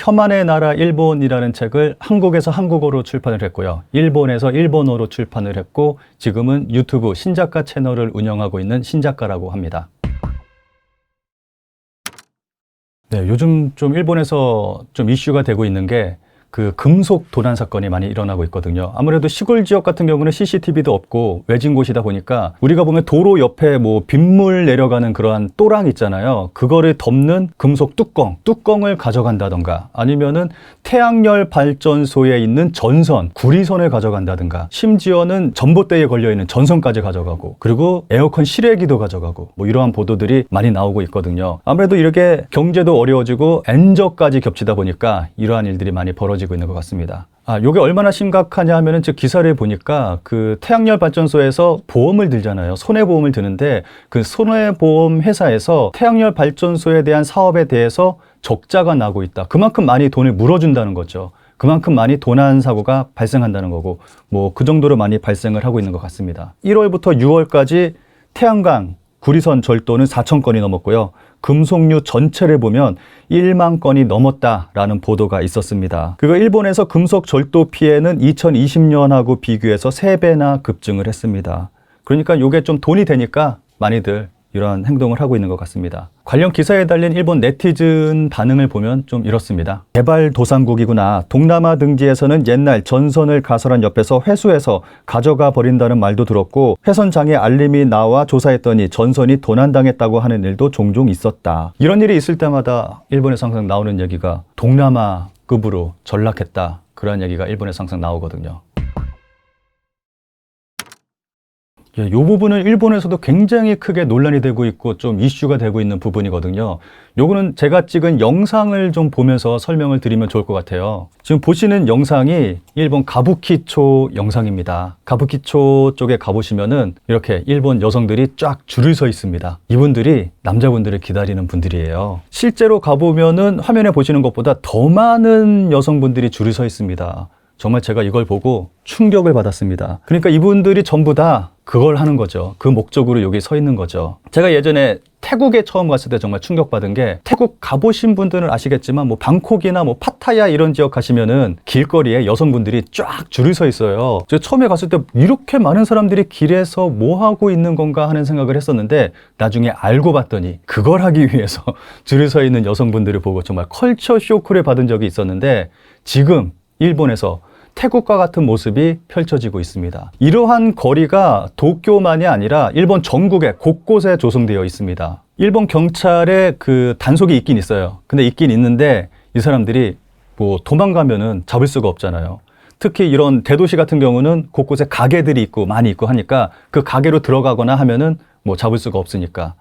혐한의 나라 일본이라는 책을 한국에서 한국어로 출판을 했고요. 일본에서 일본어로 출판을 했고 지금은 유튜브 신작가 채널을 운영하고 있는 신작가라고 합니다. 네, 요즘 좀 일본에서 좀 이슈가 되고 있는 게 그 금속 도난 사건이 많이 일어나고 있거든요. 아무래도 시골 지역 같은 경우는 CCTV도 없고 외진 곳이다 보니까 우리가 보면 도로 옆에 뭐 빗물 내려가는 그러한 또랑 있잖아요. 그거를 덮는 금속 뚜껑을 가져간다던가 아니면은 태양열 발전소에 있는 전선, 구리선을 가져간다든가 심지어는 전봇대에 걸려있는 전선까지 가져가고 그리고 에어컨 실외기도 가져가고 뭐 이러한 보도들이 많이 나오고 있거든요. 아무래도 이렇게 경제도 어려워지고 엔저까지 겹치다 보니까 이러한 일들이 많이 벌어지고 있는 것 같습니다. 요게 얼마나 심각하냐 하면은 즉 기사를 보니까 그 태양열 발전소에서 보험을 들잖아요. 손해보험을 드는데 그 손해보험 회사에서 태양열 발전소에 대한 사업에 대해서 적자가 나고 있다. 그만큼 많이 돈을 물어준다는 거죠. 그만큼 많이 도난 사고가 발생한다는 거고 뭐 그 정도로 많이 발생을 하고 있는 것 같습니다. 1월부터 6월까지 태양광 구리선 절도는 4,000건이 넘었고요. 금속류 전체를 보면 1만 건이 넘었다라는 보도가 있었습니다. 그리고 일본에서 금속 절도 피해는 2020년하고 비교해서 3배나 급증을 했습니다. 그러니까 이게 좀 돈이 되니까 많이들 이러한 행동을 하고 있는 것 같습니다. 관련 기사에 달린 일본 네티즌 반응을 보면 좀 이렇습니다. 개발도상국이구나. 동남아 등지에서는 옛날 전선을 가설한 옆에서 회수해서 가져가 버린다는 말도 들었고 훼손장애 알림이 나와 조사했더니 전선이 도난당했다고 하는 일도 종종 있었다. 이런 일이 있을 때마다 일본에서 항상 나오는 얘기가 동남아급으로 전락했다. 그런 얘기가 일본에서 항상 나오거든요. 이 부분은 일본에서도 굉장히 크게 논란이 되고 있고 좀 이슈가 되고 있는 부분이거든요. 요거는 제가 찍은 영상을 좀 보면서 설명을 드리면 좋을 것 같아요. 지금 보시는 영상이 일본 가부키초 영상입니다. 가부키초 쪽에 가보시면은 이렇게 일본 여성들이 쫙 줄을 서 있습니다. 이분들이 남자분들을 기다리는 분들이에요. 실제로 가보면은 화면에 보시는 것보다 더 많은 여성분들이 줄을 서 있습니다. 정말 제가 이걸 보고 충격을 받았습니다. 그러니까 이분들이 전부 다 그걸 하는 거죠. 그 목적으로 여기 서 있는 거죠. 제가 예전에 태국에 처음 갔을 때 정말 충격받은 게 태국 가보신 분들은 아시겠지만 뭐 방콕이나 뭐 파타야 이런 지역 가시면은 길거리에 여성분들이 쫙 줄을 서 있어요. 제가 처음에 갔을 때 이렇게 많은 사람들이 길에서 뭐 하고 있는 건가 하는 생각을 했었는데 나중에 알고 봤더니 그걸 하기 위해서 줄을 서 있는 여성분들을 보고 정말 컬처 쇼크를 받은 적이 있었는데 지금 일본에서 태국과 같은 모습이 펼쳐지고 있습니다. 이러한 거리가 도쿄만이 아니라 일본 전국에 곳곳에 조성되어 있습니다. 일본 경찰에 그 단속이 있긴 있어요. 근데 있긴 있는데 이 사람들이 뭐 도망가면은 잡을 수가 없잖아요. 특히 이런 대도시 같은 경우는 곳곳에 가게들이 있고 많이 있고 하니까 그 가게로 들어가거나 하면은 뭐 잡을 수가 없으니까.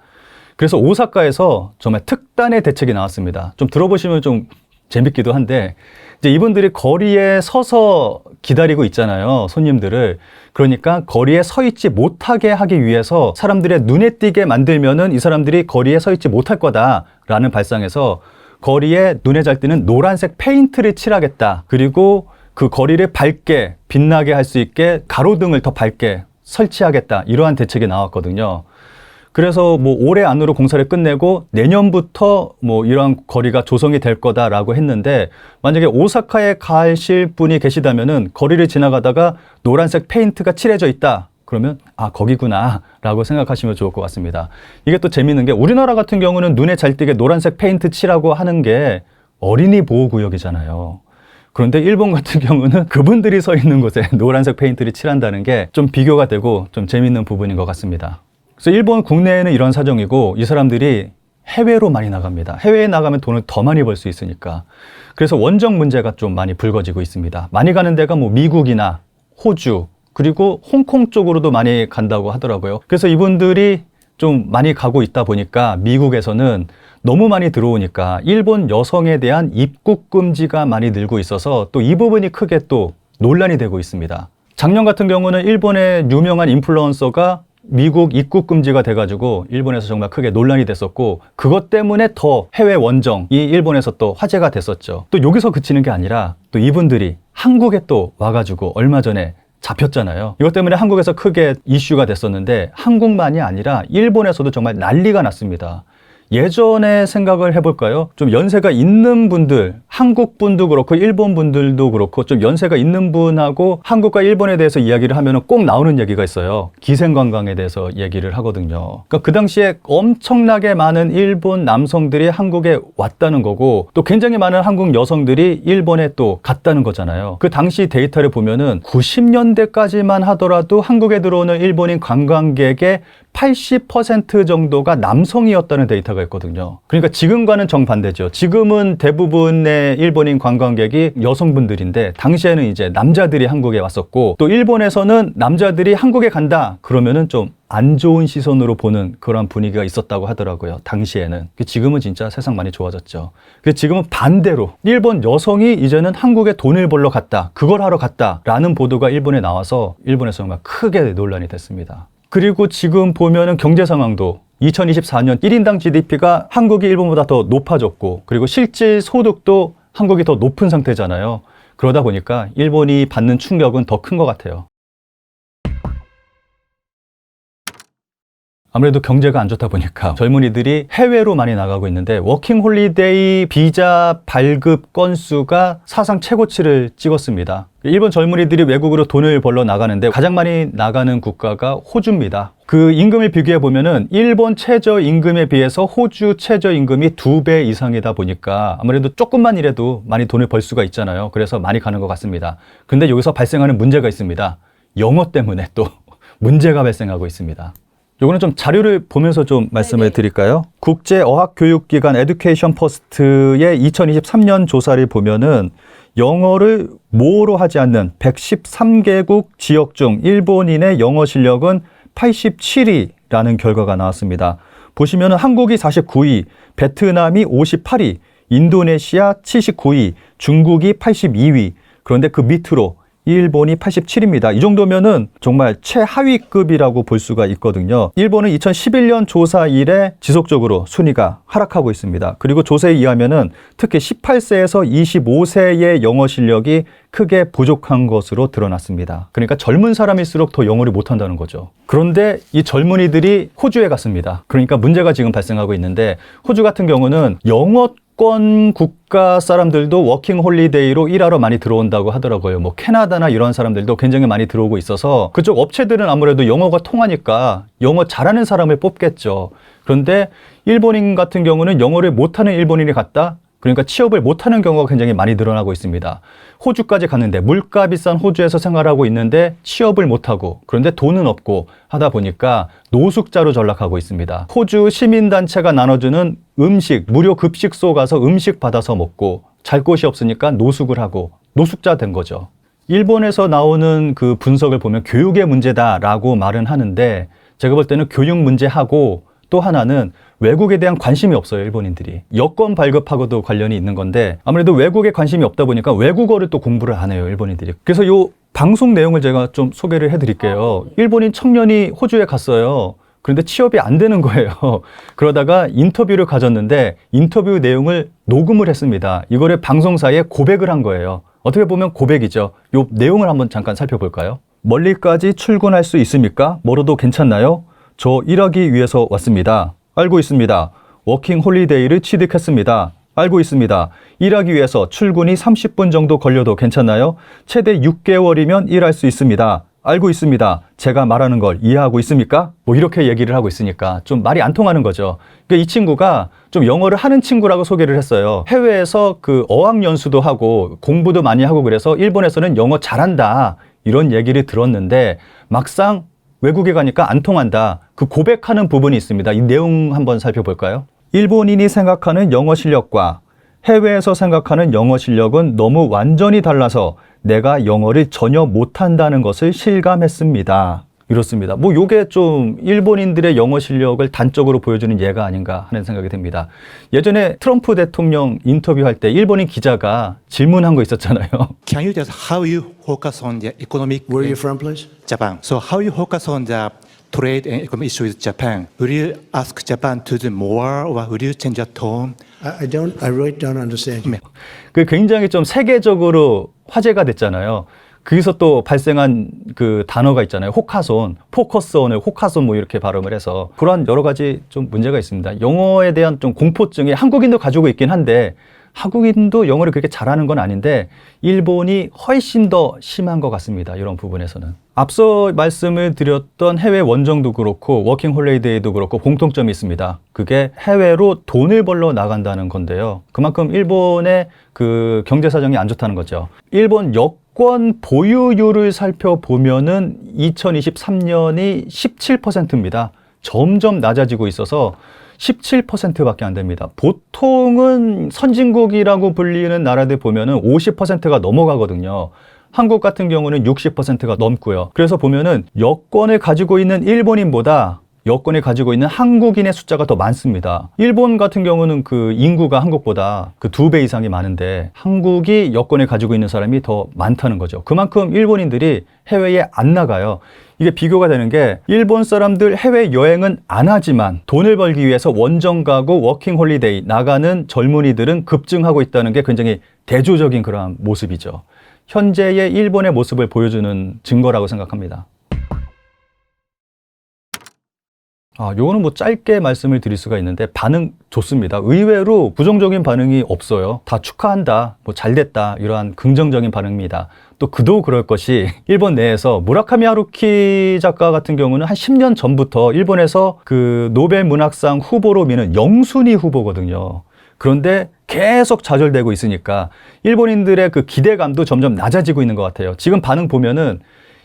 그래서 오사카에서 정말 특단의 대책이 나왔습니다. 좀 들어보시면 좀 재밌기도 한데 이제 이분들이 거리에 서서 기다리고 있잖아요. 손님들을. 그러니까 거리에 서 있지 못하게 하기 위해서 사람들의 눈에 띄게 만들면은 이 사람들이 거리에 서 있지 못할 거다라는 발상에서 거리에 눈에 잘 띄는 노란색 페인트를 칠하겠다. 그리고 그 거리를 밝게 빛나게 할 수 있게 가로등을 더 밝게 설치하겠다. 이러한 대책이 나왔거든요. 그래서 뭐 올해 안으로 공사를 끝내고 내년부터 뭐 이러한 거리가 조성이 될 거다라고 했는데 만약에 오사카에 가실 분이 계시다면은 거리를 지나가다가 노란색 페인트가 칠해져 있다. 그러면 아 거기구나 라고 생각하시면 좋을 것 같습니다. 이게 또 재밌는 게 우리나라 같은 경우는 눈에 잘 띄게 노란색 페인트 칠하고 하는 게 어린이 보호구역이잖아요. 그런데 일본 같은 경우는 그분들이 서 있는 곳에 노란색 페인트를 칠한다는 게 좀 비교가 되고 좀 재밌는 부분인 것 같습니다. 그래서 일본 국내에는 이런 사정이고 이 사람들이 해외로 많이 나갑니다. 해외에 나가면 돈을 더 많이 벌 수 있으니까. 그래서 원정 문제가 좀 많이 불거지고 있습니다. 많이 가는 데가 뭐 미국이나 호주 그리고 홍콩 쪽으로도 많이 간다고 하더라고요. 그래서 이분들이 좀 많이 가고 있다 보니까 미국에서는 너무 많이 들어오니까 일본 여성에 대한 입국 금지가 많이 늘고 있어서 또 이 부분이 크게 또 논란이 되고 있습니다. 작년 같은 경우는 일본의 유명한 인플루언서가 미국 입국 금지가 돼가지고 일본에서 정말 크게 논란이 됐었고 그것 때문에 더 해외 원정이 일본에서 또 화제가 됐었죠. 또 여기서 그치는 게 아니라 또 이분들이 한국에 또 와가지고 얼마 전에 잡혔잖아요. 이것 때문에 한국에서 크게 이슈가 됐었는데 한국만이 아니라 일본에서도 정말 난리가 났습니다. 예전에 생각을 해볼까요? 좀 연세가 있는 분들, 한국 분도 그렇고 일본 분들도 그렇고 좀 연세가 있는 분하고 한국과 일본에 대해서 이야기를 하면 꼭 나오는 얘기가 있어요. 기생관광에 대해서 얘기를 하거든요. 그러니까 그 당시에 엄청나게 많은 일본 남성들이 한국에 왔다는 거고 또 굉장히 많은 한국 여성들이 일본에 또 갔다는 거잖아요. 그 당시 데이터를 보면은 90년대까지만 하더라도 한국에 들어오는 일본인 관광객의 80% 정도가 남성이었다는 데이터가 있거든요. 그러니까 지금과는 정반대죠. 지금은 대부분의 일본인 관광객이 여성분들인데 당시에는 이제 남자들이 한국에 왔었고 또 일본에서는 남자들이 한국에 간다 그러면은 좀 안 좋은 시선으로 보는 그런 분위기가 있었다고 하더라고요. 당시에는. 지금은 진짜 세상 많이 좋아졌죠. 지금은 반대로 일본 여성이 이제는 한국에 돈을 벌러 갔다. 그걸 하러 갔다라는 보도가 일본에 나와서 일본에서 정말 크게 논란이 됐습니다. 그리고 지금 보면은 경제 상황도 2024년 1인당 GDP가 한국이 일본보다 더 높아졌고 그리고 실질 소득도 한국이 더 높은 상태잖아요. 그러다 보니까 일본이 받는 충격은 더 큰 것 같아요. 아무래도 경제가 안 좋다 보니까 젊은이들이 해외로 많이 나가고 있는데 워킹 홀리데이 비자 발급 건수가 사상 최고치를 찍었습니다. 일본 젊은이들이 외국으로 돈을 벌러 나가는데 가장 많이 나가는 국가가 호주입니다. 그 임금을 비교해 보면은 일본 최저임금에 비해서 호주 최저임금이 2배 이상이다 보니까 아무래도 조금만 일해도 많이 돈을 벌 수가 있잖아요. 그래서 많이 가는 것 같습니다. 근데 여기서 발생하는 문제가 있습니다. 영어 때문에 또 문제가 발생하고 있습니다. 요거는 좀 자료를 보면서 좀 말씀을 드릴까요? 국제어학교육기관 에듀케이션 퍼스트의 2023년 조사를 보면은 영어를 모어로 하지 않는 113개국 지역 중 일본인의 영어 실력은 87위라는 결과가 나왔습니다. 보시면은 한국이 49위, 베트남이 58위, 인도네시아 79위, 중국이 82위. 그런데 그 밑으로 일본이 87위입니다. 이 정도면은 정말 최하위급이라고 볼 수가 있거든요. 일본은 2011년 조사 이래 지속적으로 순위가 하락하고 있습니다. 그리고 조사에 의하면은 특히 18세에서 25세의 영어 실력이 크게 부족한 것으로 드러났습니다. 그러니까 젊은 사람일수록 더 영어를 못한다는 거죠. 그런데 이 젊은이들이 호주에 갔습니다. 그러니까 문제가 지금 발생하고 있는데 호주 같은 경우는 영어권 국가 사람들도 워킹 홀리데이로 일하러 많이 들어온다고 하더라고요. 뭐 캐나다나 이런 사람들도 굉장히 많이 들어오고 있어서 그쪽 업체들은 아무래도 영어가 통하니까 영어 잘하는 사람을 뽑겠죠. 그런데 일본인 같은 경우는 영어를 못하는 일본인이 갔다? 그러니까 취업을 못하는 경우가 굉장히 많이 늘어나고 있습니다. 호주까지 갔는데 물가 비싼 호주에서 생활하고 있는데 취업을 못하고 그런데 돈은 없고 하다 보니까 노숙자로 전락하고 있습니다. 호주 시민단체가 나눠주는 음식, 무료 급식소 가서 음식 받아서 먹고 잘 곳이 없으니까 노숙을 하고 노숙자 된 거죠. 일본에서 나오는 그 분석을 보면 교육의 문제다라고 말은 하는데 제가 볼 때는 교육 문제하고 또 하나는 외국에 대한 관심이 없어요, 일본인들이. 여권 발급하고도 관련이 있는 건데 아무래도 외국에 관심이 없다 보니까 외국어를 또 공부를 안 해요, 일본인들이. 그래서 요 방송 내용을 제가 좀 소개를 해드릴게요. 일본인 청년이 호주에 갔어요. 그런데 취업이 안 되는 거예요. 그러다가 인터뷰를 가졌는데 인터뷰 내용을 녹음을 했습니다. 이거를 방송사에 고백을 한 거예요. 어떻게 보면 고백이죠. 요 내용을 한번 잠깐 살펴볼까요? 멀리까지 출근할 수 있습니까? 멀어도 괜찮나요? 저 일하기 위해서 왔습니다. 알고 있습니다. 워킹 홀리데이를 취득했습니다. 알고 있습니다. 일하기 위해서 출근이 30분 정도 걸려도 괜찮나요? 최대 6개월이면 일할 수 있습니다. 알고 있습니다. 제가 말하는 걸 이해하고 있습니까? 뭐 이렇게 얘기를 하고 있으니까 좀 말이 안 통하는 거죠. 그러니까 이 친구가 좀 영어를 하는 친구라고 소개를 했어요. 해외에서 그 어학연수도 하고 공부도 많이 하고 그래서 일본에서는 영어 잘한다 이런 얘기를 들었는데 막상 외국에 가니까 안 통한다. 그 고백하는 부분이 있습니다. 이 내용 한번 살펴볼까요? 일본인이 생각하는 영어 실력과 해외에서 생각하는 영어 실력은 너무 완전히 달라서 내가 영어를 전혀 못한다는 것을 실감했습니다. 이렇습니다. 뭐 요게 좀 일본인들의 영어 실력을 단적으로 보여주는 예가 아닌가 하는 생각이 듭니다. 예전에 트럼프 대통령 인터뷰할 때 일본인 기자가 질문한 거 있었잖아요. Can you tell us how you focus on the economic? Where are you from, please? Japan. So how you focus on the trade and economic issues with Japan? Will you ask Japan to do more, or will you change your tone? I really don't understand you. 그 굉장히 좀 세계적으로 화제가 됐잖아요. 거기서 또 발생한 그 단어가 있잖아요. 호카손, 포커스온을 호카손 뭐 이렇게 발음을 해서 그런 여러 가지 좀 문제가 있습니다. 영어에 대한 좀 공포증이 한국인도 가지고 있긴 한데 한국인도 영어를 그렇게 잘하는 건 아닌데 일본이 훨씬 더 심한 것 같습니다. 이런 부분에서는. 앞서 말씀을 드렸던 해외 원정도 그렇고 워킹 홀리데이도 그렇고 공통점이 있습니다. 그게 해외로 돈을 벌러 나간다는 건데요. 그만큼 일본의 그 경제 사정이 안 좋다는 거죠. 일본 여권 보유율을 살펴보면은 2023년이 17%입니다. 점점 낮아지고 있어서 17%밖에 안 됩니다. 보통은 선진국이라고 불리는 나라들 보면은 50%가 넘어가거든요. 한국 같은 경우는 60%가 넘고요. 그래서 보면은 여권을 가지고 있는 일본인보다 여권을 가지고 있는 한국인의 숫자가 더 많습니다. 일본 같은 경우는 그 인구가 한국보다 그 2배 이상이 많은데 한국이 여권을 가지고 있는 사람이 더 많다는 거죠. 그만큼 일본인들이 해외에 안 나가요. 이게 비교가 되는 게 일본 사람들 해외 여행은 안 하지만 돈을 벌기 위해서 원정 가고 워킹 홀리데이 나가는 젊은이들은 급증하고 있다는 게 굉장히 대조적인 그러한 모습이죠. 현재의 일본의 모습을 보여주는 증거라고 생각합니다. 요거는 뭐 짧게 말씀을 드릴 수가 있는데 반응 좋습니다. 의외로 부정적인 반응이 없어요. 다 축하한다, 뭐 잘됐다 이러한 긍정적인 반응입니다. 또 그도 그럴 것이 일본 내에서 무라카미 하루키 작가 같은 경우는 한 10년 전부터 일본에서 그 노벨 문학상 후보로 미는 영순위 후보거든요. 그런데 계속 좌절되고 있으니까 일본인들의 그 기대감도 점점 낮아지고 있는 것 같아요. 지금 반응 보면은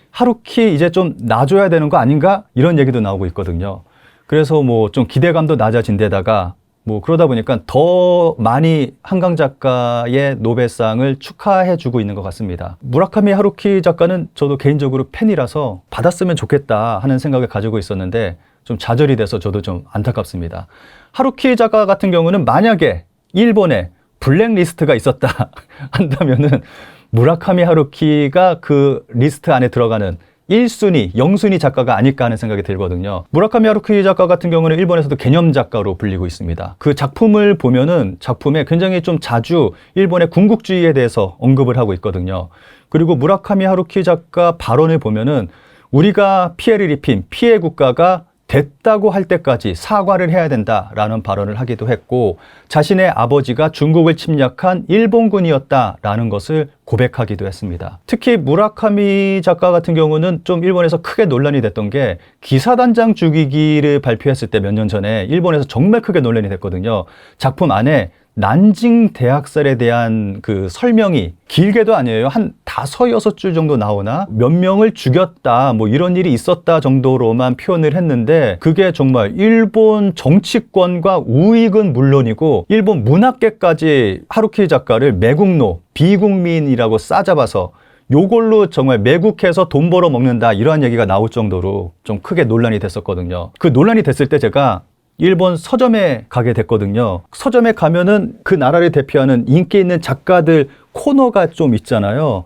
하루키 이제 좀 놔줘야 되는 거 아닌가? 이런 얘기도 나오고 있거든요. 그래서 뭐 좀 기대감도 낮아진 데다가 뭐 그러다 보니까 더 많이 한강 작가의 노벨상을 축하해 주고 있는 것 같습니다. 무라카미 하루키 작가는 저도 개인적으로 팬이라서 받았으면 좋겠다 하는 생각을 가지고 있었는데 좀 좌절이 돼서 저도 좀 안타깝습니다. 하루키 작가 같은 경우는 만약에 일본에 블랙리스트가 있었다 한다면은 무라카미 하루키가 그 리스트 안에 들어가는 1순위, 0순위 작가가 아닐까 하는 생각이 들거든요. 무라카미 하루키 작가 같은 경우는 일본에서도 개념 작가로 불리고 있습니다. 그 작품을 보면은 작품에 굉장히 좀 자주 일본의 군국주의에 대해서 언급을 하고 있거든요. 그리고 무라카미 하루키 작가 발언을 보면은 우리가 피해를 입힌 피해 국가가 됐다고 할 때까지 사과를 해야 된다라는 발언을 하기도 했고 자신의 아버지가 중국을 침략한 일본군이었다라는 것을 고백하기도 했습니다. 특히 무라카미 작가 같은 경우는 좀 일본에서 크게 논란이 됐던 게 기사단장 죽이기를 발표했을 때 몇 년 전에 일본에서 정말 크게 논란이 됐거든요. 작품 안에 난징 대학살에 대한 그 설명이 길게도 아니에요. 한 5, 6줄 정도 나오나 몇 명을 죽였다 뭐 이런 일이 있었다 정도로만 표현을 했는데 그게 정말 일본 정치권과 우익은 물론이고 일본 문학계까지 하루키 작가를 매국노, 비국민이라고 싸잡아서 요걸로 정말 매국해서 돈 벌어 먹는다 이러한 얘기가 나올 정도로 좀 크게 논란이 됐었거든요. 그 논란이 됐을 때 제가 일본 서점에 가게 됐거든요. 서점에 가면은 그 나라를 대표하는 인기 있는 작가들 코너가 좀 있잖아요.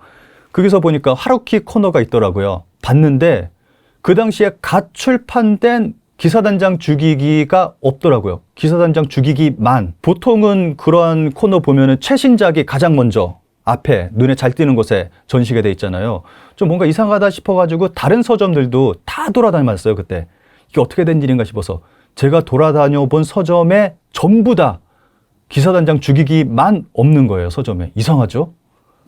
거기서 보니까 하루키 코너가 있더라고요. 봤는데 그 당시에 갓 출판된 기사단장 죽이기가 없더라고요. 기사단장 죽이기만. 보통은 그런 코너 보면은 최신작이 가장 먼저 앞에 눈에 잘 띄는 곳에 전시가 돼 있잖아요. 좀 뭔가 이상하다 싶어가지고 다른 서점들도 다 돌아다녔어요. 그때. 이게 어떻게 된 일인가 싶어서. 제가 돌아다녀 본 서점에 전부 다 기사단장 죽이기만 없는 거예요. 서점에. 이상하죠?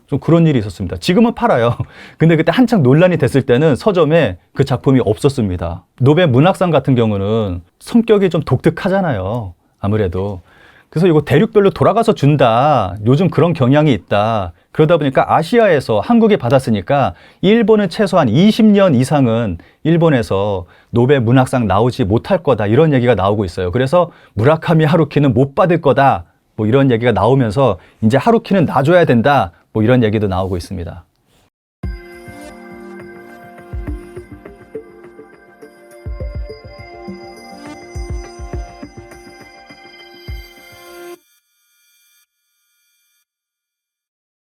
좀 그런 일이 있었습니다. 지금은 팔아요. 근데 그때 한창 논란이 됐을 때는 서점에 그 작품이 없었습니다. 노벨 문학상 같은 경우는 성격이 좀 독특하잖아요. 아무래도. 그래서 이거 대륙별로 돌아가서 준다. 요즘 그런 경향이 있다. 그러다 보니까 아시아에서 한국이 받았으니까 일본은 최소한 20년 이상은 일본에서 노벨 문학상 나오지 못할 거다. 이런 얘기가 나오고 있어요. 그래서 무라카미 하루키는 못 받을 거다. 뭐 이런 얘기가 나오면서 이제 하루키는 놔줘야 된다. 뭐 이런 얘기도 나오고 있습니다.